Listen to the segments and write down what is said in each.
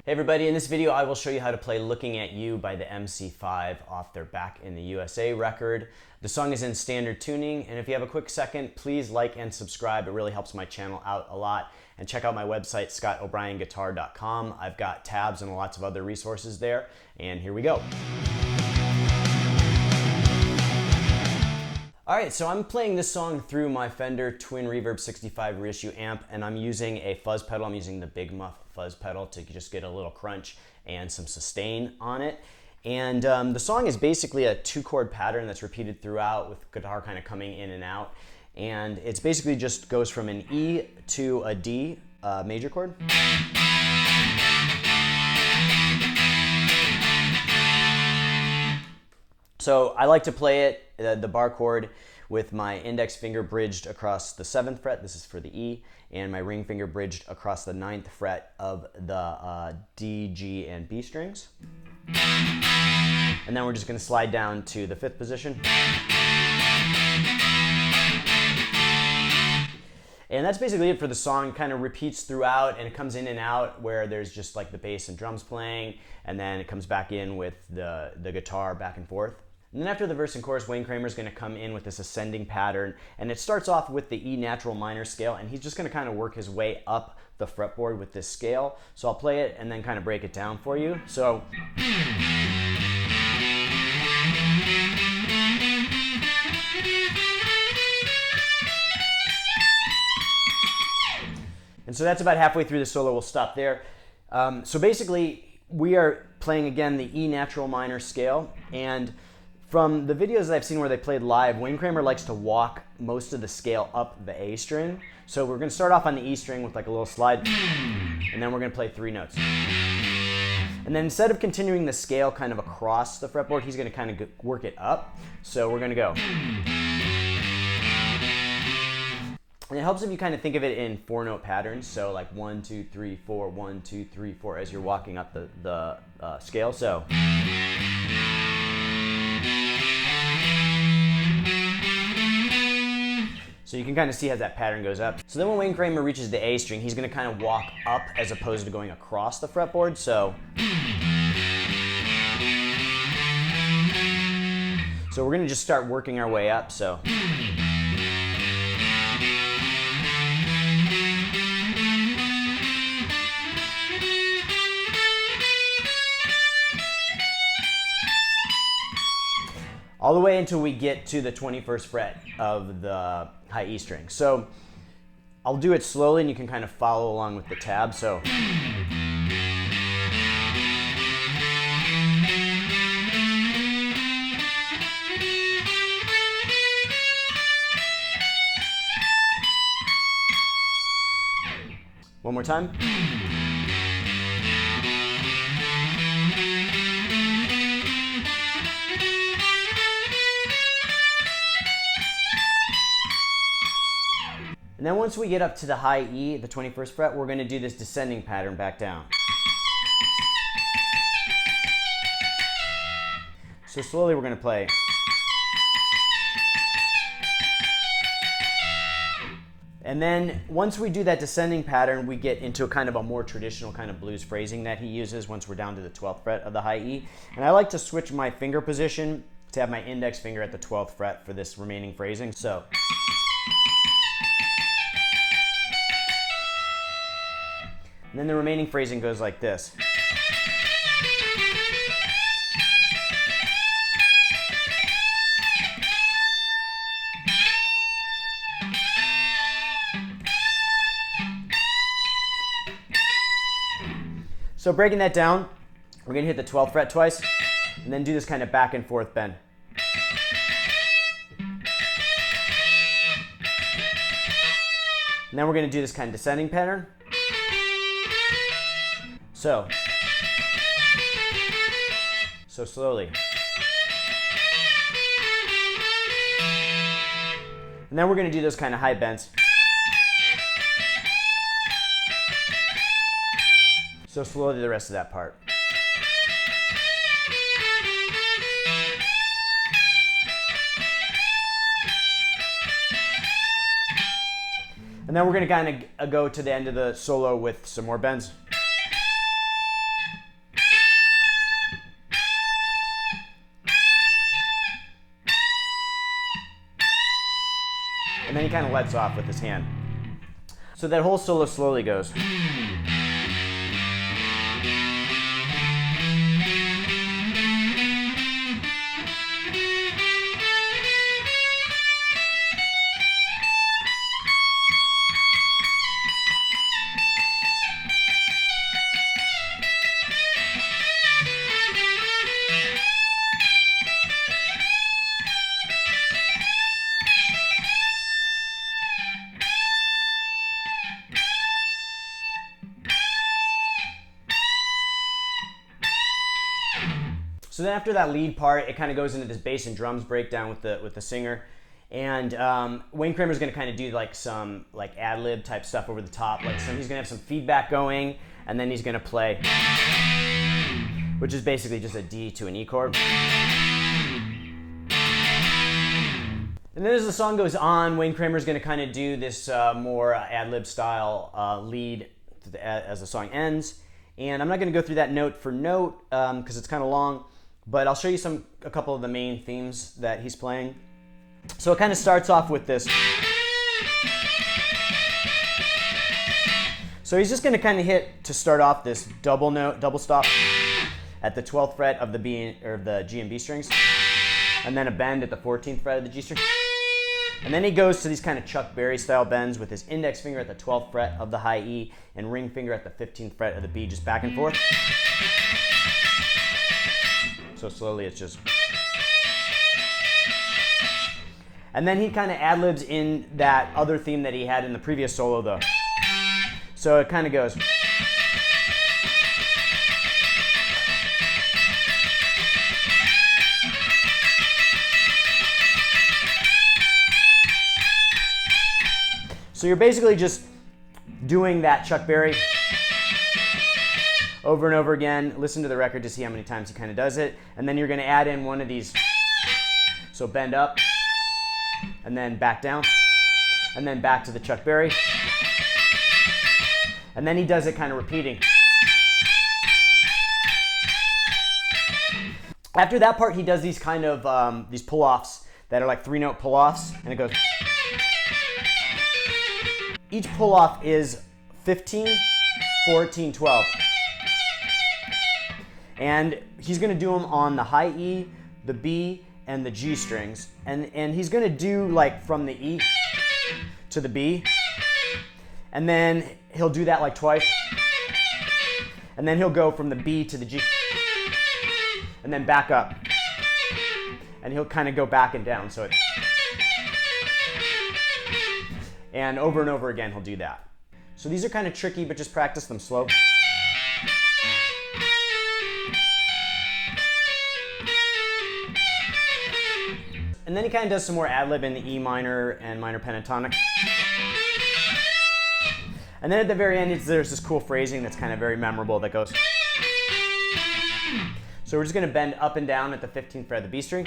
Hey everybody, in this video I will show you how to play Looking at You by the MC5 off their Back in the USA record. The song is in standard tuning, and if you have a quick second, please like and subscribe. It really helps my channel out a lot. And check out my website, scottobryanguitar.com. I've got tabs and lots of other resources there, and here we go. Alright, so I'm playing this song through my Fender Twin Reverb 65 reissue amp, and I'm using a fuzz pedal. I'm using the Big Muff fuzz pedal to just get a little crunch and some sustain on it. And the song is basically a 2-chord pattern that's repeated throughout with guitar kind of coming in and out. And it's basically just goes from an E to a D major chord. So I like to play it, the bar chord, with my index finger bridged across the 7th fret, this is for the E, and my ring finger bridged across the 9th fret of the D, G, and B strings. And then we're just going to slide down to the 5th position. And that's basically it for the song. Kind of repeats throughout, and it comes in and out where there's just like the bass and drums playing, and then it comes back in with the guitar back and forth. And then after the verse and chorus, Wayne Kramer is going to come in with this ascending pattern, and it starts off with the E natural minor scale, and he's just going to kind of work his way up the fretboard with this scale. So I'll play it and then kind of break it down for you. So and so that's about halfway through the solo. We'll stop there. So basically, we are playing again the E natural minor scale, and from the videos that I've seen where they played live, Wayne Kramer likes to walk most of the scale up the A string. So we're going to start off on the E string with like a little slide, and then we're going to play 3 notes. And then instead of continuing the scale kind of across the fretboard, he's going to kind of work it up. So we're going to go. And it helps if you kind of think of it in 4-note patterns. So like 1, 2, 3, 4, 1, 2, 3, 4 as you're walking up the scale. So you can kind of see how that pattern goes up. So then when Wayne Kramer reaches the A string, he's going to kind of walk up as opposed to going across the fretboard. So we're going to just start working our way up. So all the way until we get to the 21st fret of the high E string. So I'll do it slowly and you can kind of follow along with the tab. So one more time. And then once we get up to the high E, the 21st fret, we're going to do this descending pattern back down. So slowly we're going to play. And then once we do that descending pattern, we get into a kind of a more traditional kind of blues phrasing that he uses once we're down to the 12th fret of the high E. And I like to switch my finger position to have my index finger at the 12th fret for this remaining phrasing. So and then the remaining phrasing goes like this. So breaking that down, we're going to hit the 12th fret twice, and then do this kind of back and forth bend. And then we're going to do this kind of descending pattern. So slowly. And then we're going to do those kind of high bends. So slowly the rest of that part. And then we're going to kind of go to the end of the solo with some more bends. kind of lets off with his hand. So that whole solo slowly goes. So then after that lead part, it kind of goes into this bass and drums breakdown with the singer. And Wayne Kramer's going to kind of do like some like ad-lib type stuff over the top. Like he's going to have some feedback going, and then he's going to play, which is basically just a D to an E chord. And then as the song goes on, Wayne Kramer's going to kind of do this more ad-lib style lead as the song ends. And I'm not going to go through that note for note because it's kind of long, but I'll show you a couple of the main themes that he's playing. So it kind of starts off with this. So he's just going to kind of hit, to start off, this double note, double stop at the 12th fret of the B or the G and B strings, and then a bend at the 14th fret of the G string. And then he goes to these kind of Chuck Berry style bends with his index finger at the 12th fret of the high E and ring finger at the 15th fret of the B, just back and forth. So slowly it's just. And then he kind of ad-libs in that other theme that he had in the previous solo though. So it kind of goes. So you're basically just doing that Chuck Berry over and over again. Listen to the record to see how many times he kind of does it. And then you're going to add in one of these. So bend up, and then back down, and then back to the Chuck Berry. And then he does it kind of repeating. After that part, he does these kind of these pull-offs that are like 3-note pull-offs, and it goes. Each pull-off is 15, 14, 12. And he's going to do them on the high E, the B, and the G strings. And he's going to do like from the E to the B. And then he'll do that like twice. And then he'll go from the B to the G. And then back up. And he'll kind of go back and down. So it. And over again, he'll do that. So these are kind of tricky, but just practice them slow. And then he kind of does some more ad-lib in the E minor and minor pentatonic. And then at the very end, there's this cool phrasing that's kind of very memorable that goes. So we're just going to bend up and down at the 15th fret of the B string.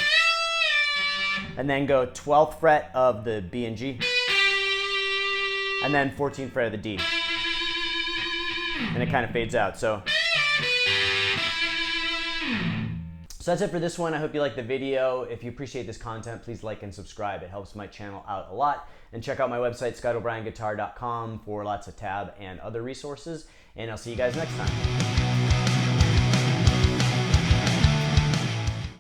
And then go 12th fret of the B and G. And then 14th fret of the D. And it kind of fades out. So that's it for this one. I hope you liked the video. If you appreciate this content, please like and subscribe. It helps my channel out a lot. And check out my website, scottobryanguitar.com, for lots of tab and other resources. And I'll see you guys next time.